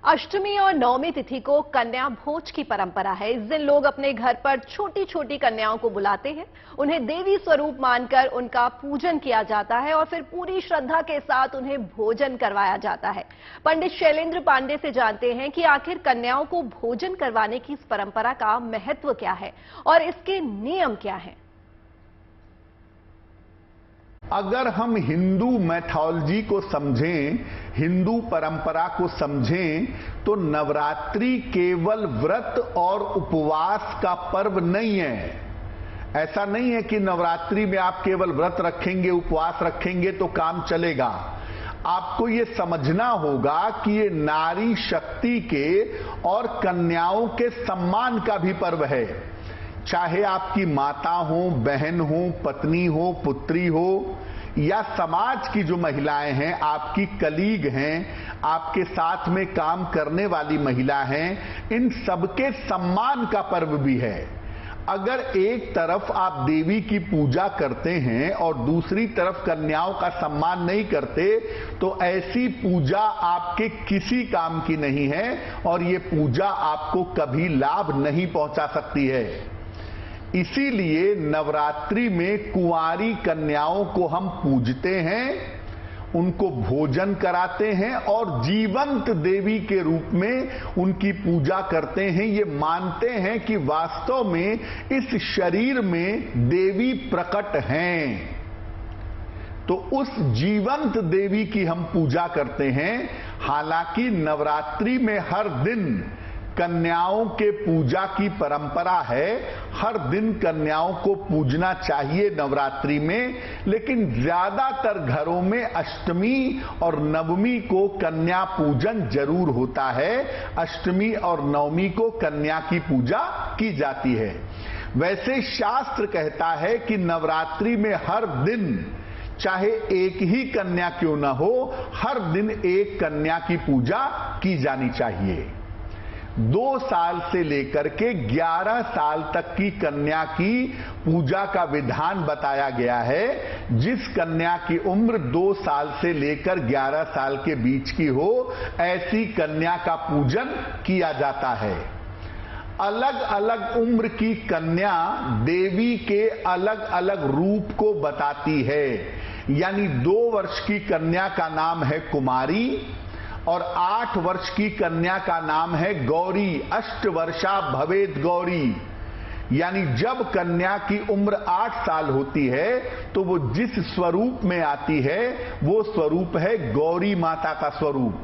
अष्टमी और नवमी तिथि को कन्या भोज की परंपरा है। इस दिन लोग अपने घर पर छोटी छोटी कन्याओं को बुलाते हैं, उन्हें देवी स्वरूप मानकर उनका पूजन किया जाता है और फिर पूरी श्रद्धा के साथ उन्हें भोजन करवाया जाता है। पंडित शैलेंद्र पांडे से जानते हैं कि आखिर कन्याओं को भोजन करवाने की इस परंपरा का महत्व क्या है और इसके नियम क्या हैं। अगर हम हिंदू मैथोलॉजी को समझें, हिंदू परंपरा को समझें, तो नवरात्रि केवल व्रत और उपवास का पर्व नहीं है। ऐसा नहीं है कि नवरात्रि में आप केवल व्रत रखेंगे, उपवास रखेंगे तो काम चलेगा। आपको ये समझना होगा कि ये नारी शक्ति के और कन्याओं के सम्मान का भी पर्व है। चाहे आपकी माता हो, बहन हो, पत्नी हो, पुत्री हो, या समाज की जो महिलाएं हैं, आपकी कलीग हैं, आपके साथ में काम करने वाली महिला हैं, इन सबके सम्मान का पर्व भी है। अगर एक तरफ आप देवी की पूजा करते हैं और दूसरी तरफ कन्याओं का सम्मान नहीं करते, तो ऐसी पूजा आपके किसी काम की नहीं है और ये पूजा आपको कभी लाभ नहीं पहुंचा सकती है। इसीलिए नवरात्रि में कुंवारी कन्याओं को हम पूजते हैं, उनको भोजन कराते हैं और जीवंत देवी के रूप में उनकी पूजा करते हैं। ये मानते हैं कि वास्तव में इस शरीर में देवी प्रकट हैं। तो उस जीवंत देवी की हम पूजा करते हैं। हालांकि नवरात्रि में हर दिन कन्याओं के पूजा की परंपरा है, हर दिन कन्याओं को पूजना चाहिए नवरात्रि में, लेकिन ज्यादातर घरों में अष्टमी और नवमी को कन्या पूजन जरूर होता है। अष्टमी और नवमी को कन्या की पूजा की जाती है। वैसे शास्त्र कहता है कि नवरात्रि में हर दिन, चाहे एक ही कन्या क्यों ना हो, हर दिन एक कन्या की पूजा की जानी चाहिए। 2 साल से लेकर के 11 साल तक की कन्या की पूजा का विधान बताया गया है। जिस कन्या की उम्र 2 साल से लेकर 11 साल के बीच की हो, ऐसी कन्या का पूजन किया जाता है। अलग अलग उम्र की कन्या देवी के अलग अलग रूप को बताती है। यानी 2 वर्ष की कन्या का नाम है कुमारी और 8 वर्ष की कन्या का नाम है गौरी। अष्टवर्षा भवेद गौरी। यानी जब कन्या की उम्र 8 साल होती है तो वो जिस स्वरूप में आती है वो स्वरूप है गौरी माता का स्वरूप।